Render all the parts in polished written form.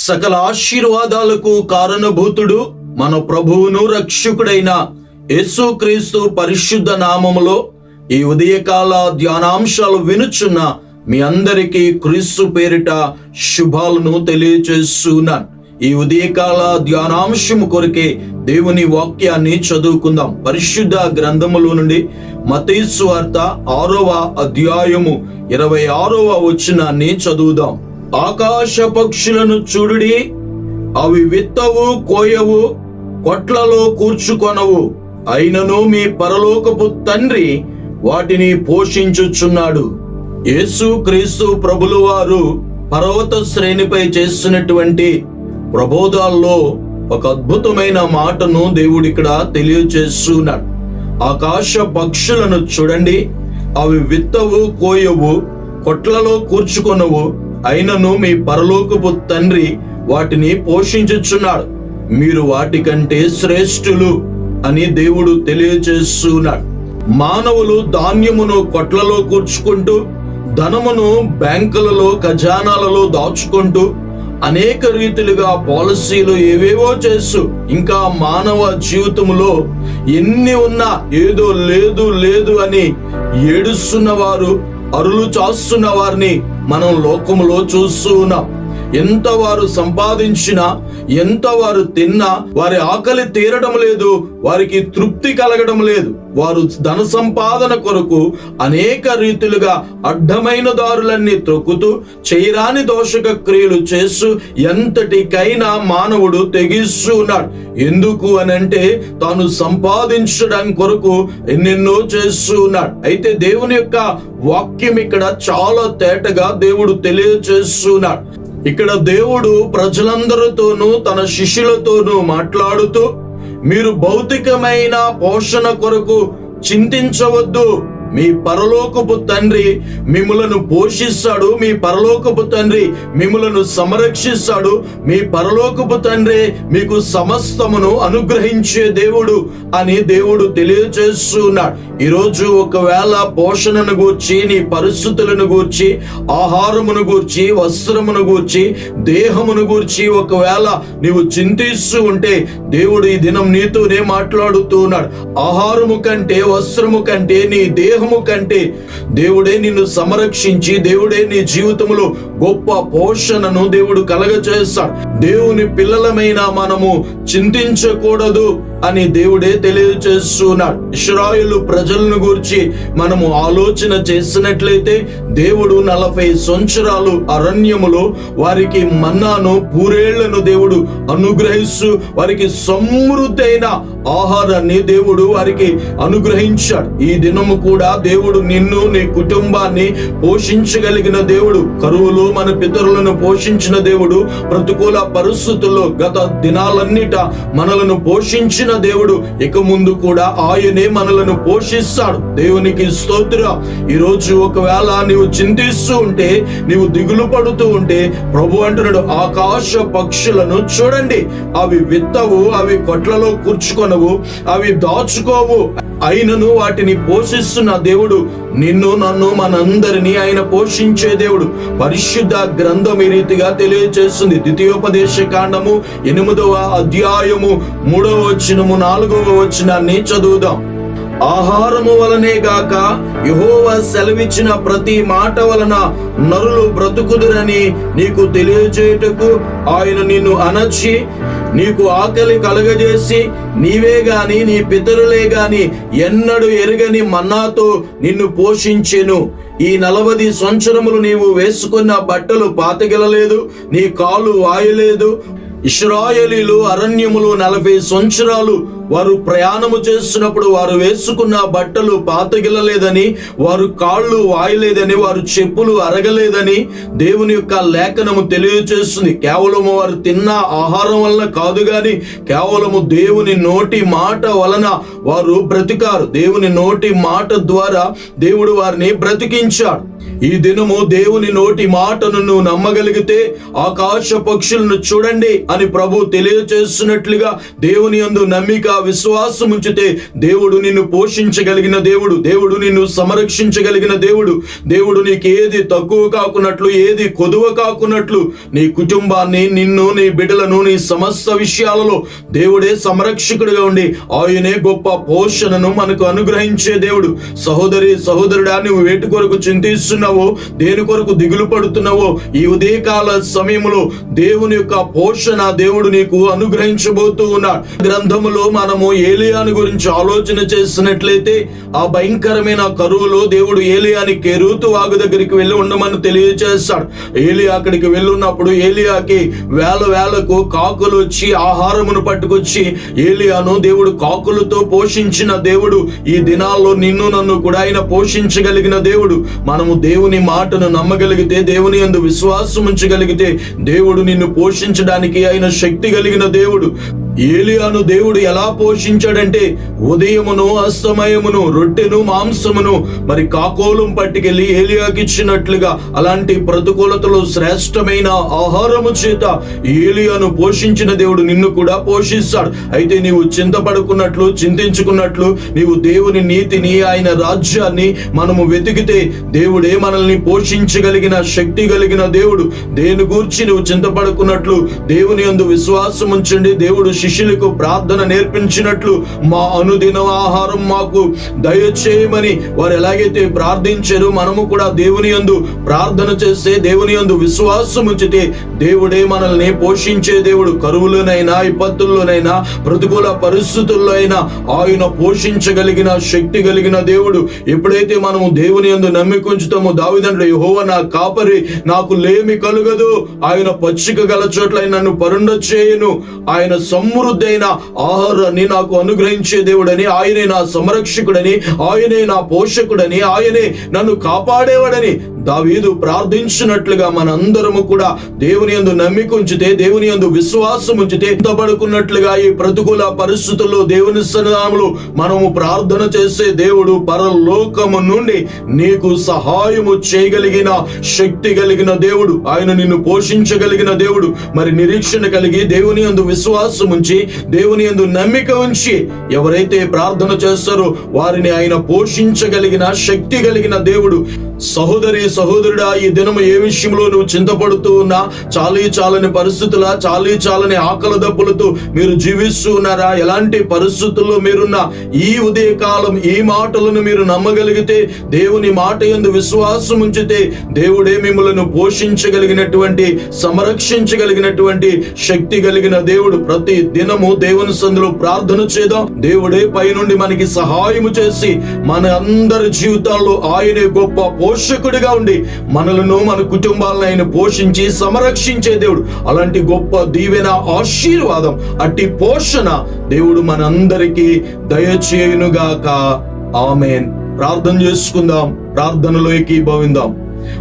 సకల ఆశీర్వాదాలకు కారణభూతుడు మన ప్రభువును రక్షకుడైన యేసుక్రీస్తు పరిశుద్ధ నామములో ఈ ఉదయకాల ధ్యానాంశాలు వినుచున్న మీ అందరికీ క్రీస్తు పేరిట శుభాలను తెలియజేస్తున్నాను. ఈ ఉదయకాల ధ్యానాంశము కొరకే దేవుని వాక్యాన్ని చదువుకుందాం. పరిశుద్ధ గ్రంథములో నుండి మత్తయి సువార్త 6వ అధ్యాయము 26వ వచనాన్ని చదువుదాం. ఆకాశ పక్షులను చూడుడి, అవి విత్తవు, కోయవు, కొట్లలో కూర్చుకొనవు, అయినను మీ పరలోకపు తండ్రి వాటిని పోషించుచున్నాడు. యేసుక్రీస్తు ప్రభులు వారు పర్వత శ్రేణిపై చేస్తున్నటువంటి ప్రబోధాల్లో ఒక అద్భుతమైన మాటను దేవుడు ఇక్కడ తెలియజేస్తున్నాడు. ఆకాశ పక్షులను చూడండి, అవి విత్తవు, కోయవు, కొట్లలో కూర్చుకొనవు, అయినను మీ పరలోకపు తండ్రి వాటిని పోషించుచున్నాడు. మీరు వాటికంటే శ్రేష్ఠులు అని దేవుడు తెలియజేస్తున్నాడు. మానవులు ధాన్యమును కొట్లలో కూర్చుకుంటూ, ధనమును బ్యాంకులలో, ఖజానాలలో దాచుకుంటూ, అనేక రీతిలుగా పాలసీలు ఏవేవో చేస్తూ, ఇంకా మానవ జీవితంలో ఎన్ని ఉన్నా ఏదో లేదు అని ఏడుస్తున్న వారు, అరులు చాస్తున్న వారిని మనం లోకములో చూస్తూ ఉన్నాం. ఎంత వారు సంపాదించినా, ఎంత వారు తిన్నా వారి ఆకలి తీరడం లేదు, వారికి తృప్తి కలగడం లేదు. వారు ధన సంపాదన కొరకు అనేక రీతిలుగా అడ్డమైన దారులన్నీ త్రొక్కుతూ, చేయరాని దోషక క్రియలు చేస్తూ ఎంతటికైనా మానవుడు తెగిస్తూ ఉన్నాడు. ఎందుకు అనంటే తాను సంపాదించడం కొరకు ఎన్నెన్నో చేస్తూ ఉన్నాడు. అయితే దేవుని యొక్క వాక్యం ఇక్కడ చాలా తేటగా దేవుడు తెలియజేస్తున్నాడు. ఇక్కడ దేవుడు ప్రజలందరితోనూ తన శిష్యులతోనూ మాట్లాడుతూ, మీరు భౌతికమైన పోషణ కొరకు చింతించవద్దు, మీ పరలోకపు తండ్రి మిమ్ములను పోషిస్తాడు, మీ పరలోకపు తండ్రి మిమ్ములను సంరక్షిస్తాడు, మీ పరలోకపు తండ్రి మీకు సమస్తమును అనుగ్రహించే దేవుడు అని దేవుడు తెలియజేస్తున్నాడు. ఈరోజు ఒకవేళ పోషణను గూర్చి, నీ పరిస్థితులను గూర్చి, ఆహారమును గూర్చి, వస్త్రమును గూర్చి, దేహమును గూర్చి ఒకవేళ నీవు చింతిస్తూ ఉంటే దేవుడు ఈ దినం నీతోనే మాట్లాడుతూ ఉన్నాడు. ఆహారము కంటే, వస్త్రము కంటే, నీ దేహము కంటే దేవుడే నిన్ను సంరక్షించి, దేవుడే నీ జీవితంలో గొప్ప పోషణను దేవుడు కలగజేస్తాడు. దేవుని పిల్లలమైన మనము చింతించకూడదు అని దేవుడే తెలియజేస్తున్నాడు. ఇశ్రాయేలు ప్రజలను గురించి మనము ఆలోచన చేసినట్లయితే దేవుడు 40 సంవత్సరాలు అరణ్యములో వారికి మన్నాను, పూరేళ్లను దేవుడు అనుగ్రహిస్తూ వారికి సమృద్ధైన ఆహారాన్ని దేవుడు వారికి అనుగ్రహించాడు. ఈ దినము కూడా దేవుడు నిన్ను, నీ కుటుంబాన్ని పోషించగలిగిన దేవుడు. కరువులో మన పితరులను పోషించిన దేవుడు, ప్రతికూల పరిస్థితుల్లో గత దినాలన్నిట మనలను పోషించిన దేవుడు ఇక ముందు కూడా ఆయనే మనలను పోషిస్తాడు. దేవునికి స్తోత్రం. ఈరోజు ఒకవేళ నీవు చింతిస్తూ ఉంటే, నీవు దిగులు పడుతూ ఉంటే, ప్రభు అంటున్నాడు, ఆకాశ పక్షులను చూడండి, అవి విత్తవు, అవి కొట్లలో కూర్చుకొనవు, అవి దాచుకోవు, అయినను వాటిని పోషిస్తున్న దేవుడు నిన్ను, నన్ను, మనందరినీ ఆయన పోషించే దేవుడు. పరిశుద్ధ గ్రంథం ఈ రీతిగా తెలియజేస్తుంది. ద్వితీయోపదేశ కాండము 8వ అధ్యాయము 3వ వచనము 4వ వచనాన్ని చదువుదాం. ఆహారము వలనే గాక యెహోవా సెలవిచ్చిన ప్రతి మాట వలన నరులు బ్రతుకుదురని నీకు తెలియజేయుటకు ఆయన నిన్ను అణచి, నీకు ఆకలి కలగజేసి, నీవే గాని నీ పితరులే గాని ఎన్నడూ ఎరుగని మన్నాతో నిన్ను పోషించెను. ఈ 40 సంవత్సరములు నీవు వేసుకున్న బట్టలు పాతగిలలేదు, నీ కాలు వాయలేదు. ఇశ్రాయేలీలు అరణ్యములో 40 సంవత్సరాలు వారు ప్రయాణము చేస్తున్నప్పుడు వారు వేసుకున్న బట్టలు పాతగిలలేదని, వారు కాళ్ళు వాయలేదని, వారు చెప్పులు అరగలేదని దేవుని యొక్క లేఖనము తెలియజేస్తుంది. కేవలము వారు తిన్న ఆహారం వలన కాదు గాని కేవలము దేవుని నోటి మాట వలన వారు బ్రతికారు. దేవుని నోటి మాట ద్వారా దేవుడు వారిని బ్రతికించాడు. ఈ దినము దేవుని నోటి మాటను నువ్వు నమ్మగలిగితే ఆకాశ పక్షులను చూడండి అని ప్రభు తెలియచేస్తున్నట్లుగా దేవుని యందు నమ్మిక విశ్వాసం ఉంచితే దేవుడు నిన్ను పోషించగలిగిన దేవుడు, దేవుడు నిన్ను సంరక్షించగలిగిన దేవుడు, దేవుడు నీకు ఏది తక్కువ కాకున్నట్లు, ఏది కొదువ కాకున్నట్లు నీ కుటుంబాన్ని, నిన్ను, నీ బిడ్డలను, నీ సమస్త విషయాలలో దేవుడే సంరక్షకుడిగా ఉండి ఆయనే గొప్ప పోషణను మనకు అనుగ్రహించే దేవుడు. సహోదరి సహోదరుడా, నువ్వు వేటి కొరకు చింతిస్తున్నావో, దేని కొరకు దిగులు పడుతున్నావో, ఈ ఉదయకాల సమయంలో దేవుని యొక్క పోషణ దేవుడు నీకు అనుగ్రహించబోతూ ఉన్నాడు. గ్రంథములో మనము ఏలియాను గురించి ఆలోచన చేసినట్లయితే ఆ భయంకరమైన కరువులో దేవుడు ఏలియాని కెరూతు వాగు దగ్గరికి వెళ్ళి ఉండమని తెలియజేస్తాడు. ఏలియా అక్కడికి వెళ్ళున్నప్పుడు ఏలియాకి వేలకు కాకులు వచ్చి ఆహారమును పట్టుకొచ్చి ఏలియాను దేవుడు కాకులతో పోషించిన దేవుడు. ఈ దినాల్లో నిన్ను నన్ను కూడా ఆయన పోషించగలిగిన దేవుడు. మనము దేవుని మాటను నమ్మగలిగితే, దేవుని యందు విశ్వాసం ఉంచగలిగితే దేవుడు నిన్ను పోషించడానికి ఆయన శక్తి కలిగిన దేవుడు. ఏలియాను దేవుడు ఎలా పోషించాడంటే ఉదయమును అస్తమయమును రొట్టెను మాంసమును మరి కాకోలం పట్టుకెళ్ళి ఏలియాకి ఇచ్చినట్లుగా అలాంటి ప్రతికూలతలో శ్రేష్టమైన ఆహారము చేత ఏలియాను పోషించిన దేవుడు నిన్ను కూడా పోషిస్తాడు. అయితే నీవు చింతపడుకున్నట్లు, చింతించుకున్నట్లు నీవు దేవుని నీతిని, ఆయన రాజ్యాన్ని మనము వెతికితే దేవుడే మనల్ని పోషించగలిగిన శక్తి కలిగిన దేవుడు. దేని గూర్చి నువ్వు చింతపడుకున్నట్లు దేవుని యందు విశ్వాసం ఉంచండి. దేవుడు శిష్యులకు ప్రార్థన నేర్పించినట్లు మా అనుదిన ఆహారం మాకు దయచేయమని వారు ఎలాగైతే ప్రార్థించారో మనము కూడా దేవుని యందు ప్రార్థన చేస్తే, దేవుని యందు విశ్వాసం ఉంచితే దేవుడే మనల్ని పోషించే దేవుడు. కరువులోనైనా, విపత్తుల్లోనైనా, ప్రతికూల పరిస్థితుల్లో అయినా ఆయన పోషించగలిగిన శక్తి కలిగిన దేవుడు. ఎప్పుడైతే మనము దేవుని యందు నమ్మికుంచుతామో, దావీదంటుడు యెహోవా నా కాపరి, నాకు లేమి కలుగదు, ఆయన పచ్చిక గల చోట్ల నన్ను పరుండ చేయును, ఆయన సమృద్ధైన ఆహారాన్ని నాకు అనుగ్రహించే దేవుడని, ఆయనే నా సంరక్షకుడని, ఆయనే నా పోషకుడని, ఆయనే నన్ను కాపాడేవాడని దావీదు ప్రార్థించినట్లుగా మనందరము కూడా దేవుని యందు నమ్మిక ఉంచితే, దేవుని యందు విశ్వాసం ఉంచితే, పడుకున్నట్లుగా ఈ ప్రతికూల పరిస్థితుల్లో దేవుని సన్నిధానంలో మనము ప్రార్థన చేసే దేవుడు పరలోకము నుండి నీకు సహాయము చేయగలిగిన శక్తి కలిగిన దేవుడు. ఆయన నిన్ను పోషించగలిగిన దేవుడు. మరి నిరీక్షణ కలిగి దేవుని యందు విశ్వాసం ఉంచి, దేవుని యందు నమ్మిక ఉంచి ఎవరైతే ప్రార్థన చేస్తారో వారిని ఆయన పోషించగలిగిన శక్తి కలిగిన దేవుడు. సహోదరి సహోదరుడా, ఈ దినము ఏ విషయంలో నువ్వు చింతపడుతూ ఉన్నా, చాలని పరిస్థితుల, చాలని ఆకలి దప్పులతో మీరు జీవిస్తూ ఉన్నారా? ఎలాంటి పరిస్థితుల్లో మీరున్నా ఈ ఉదయకాలం ఈ మాటలను మీరు నమ్మగలిగితే, దేవుని మాట యందు విశ్వాసం ఉంచితే దేవుడే మిమ్మలను పోషించగలిగినటువంటి, సంరక్షించగలిగినటువంటి శక్తి కలిగిన దేవుడు. ప్రతి దినము దేవుని సందులో ప్రార్థన చేద్దాం. దేవుడే పైనుండి మనకి సహాయము చేసి మన అందరి జీవితాల్లో ఆయనే గొప్ప పోషకుడిగా ఉండి మనలను, మన కుటుంబాలను ఆయన పోషించి సంరక్షించే దేవుడు. అలాంటి గొప్ప దీవెన, ఆశీర్వాదం, అట్టి పోషణ దేవుడు మనందరికీ దయచేయునుగాక. ఆమేన్. ప్రార్థన చేసుకుందాం. ప్రార్థనలో ఏకీభవిందాం.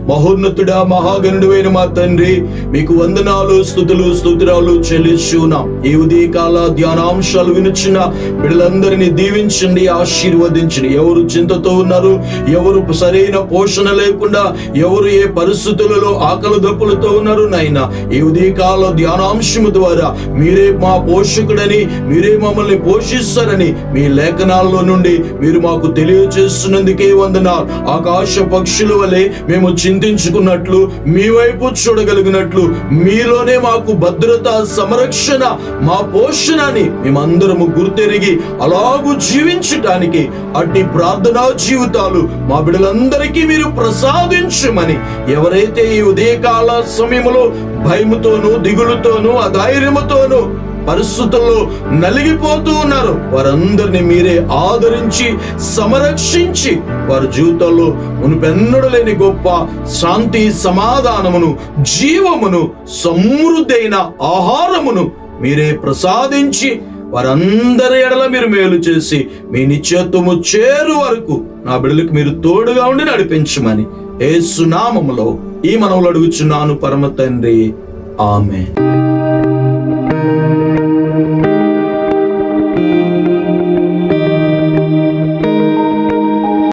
మహోన్నతుడా, మహాగణుడైన మా తండ్రి, మీకు వందనాలు, స్తుతులు, స్తోత్రాలు చెల్లిస్తున్నాం. ఈ ఉదయకాల ధ్యానాంశాలు వినుచున్న బిడ్డలందరినీ దీవించండి, ఆశీర్వదించండి. ఎవరు చింతతో ఉన్నారు, ఎవరు సరైన పోషణ లేకుండా, ఎవరు ఏ పరిస్థితులలో ఆకలి దప్పులతో ఉన్నారు నాయనా, ఈ ఉదయకాల ధ్యానాంశము ద్వారా మీరే మా పోషకుడని, మీరే మమ్మల్ని పోషిస్తారని మీ లేఖనాల్లో నుండి మీరు మాకు తెలియజేస్తున్నందుకే వందనాలు. ఆకాశ పక్షుల వలె మేము చింతించుకున్నట్లు, మీ వైపు చూడగలిగినట్లు, మీలోనే మాకు భద్రత, సంరక్షణ, మా పోషణని మేమందరము గుర్తెరిగి అలాగూ జీవించటానికి అట్టి ప్రార్థనా జీవితాలు మా బిడ్డలందరికీ మీరు ప్రసాదించమని ఎవరైతే ఈ ఉదయకాల సమయంలో భయముతోనూ, దిగులుతోనూ, అధైర్యముతోనూ పరిస్థితుల్లో నలిగిపోతూ ఉన్నారు, వారందరినీ మీరే ఆదరించి సంరక్షించి వారి జీవితాల్లో మునుపెన్నడూ లేని గొప్ప శాంతి, సమాధానమును, జీవమును, సమృద్ధైన ఆహారమును మీరే ప్రసాదించి వారందరి ఎడల మీరు మేలు చేసి మీ నిత్యత్వము చేరు వరకు నా బిడ్డలకు మీరు తోడుగా ఉండి నడిపించమని యేసు నామములో ఈ మనవులు అడుగుచున్నాను పరమ తండ్రి. ఆమేన్.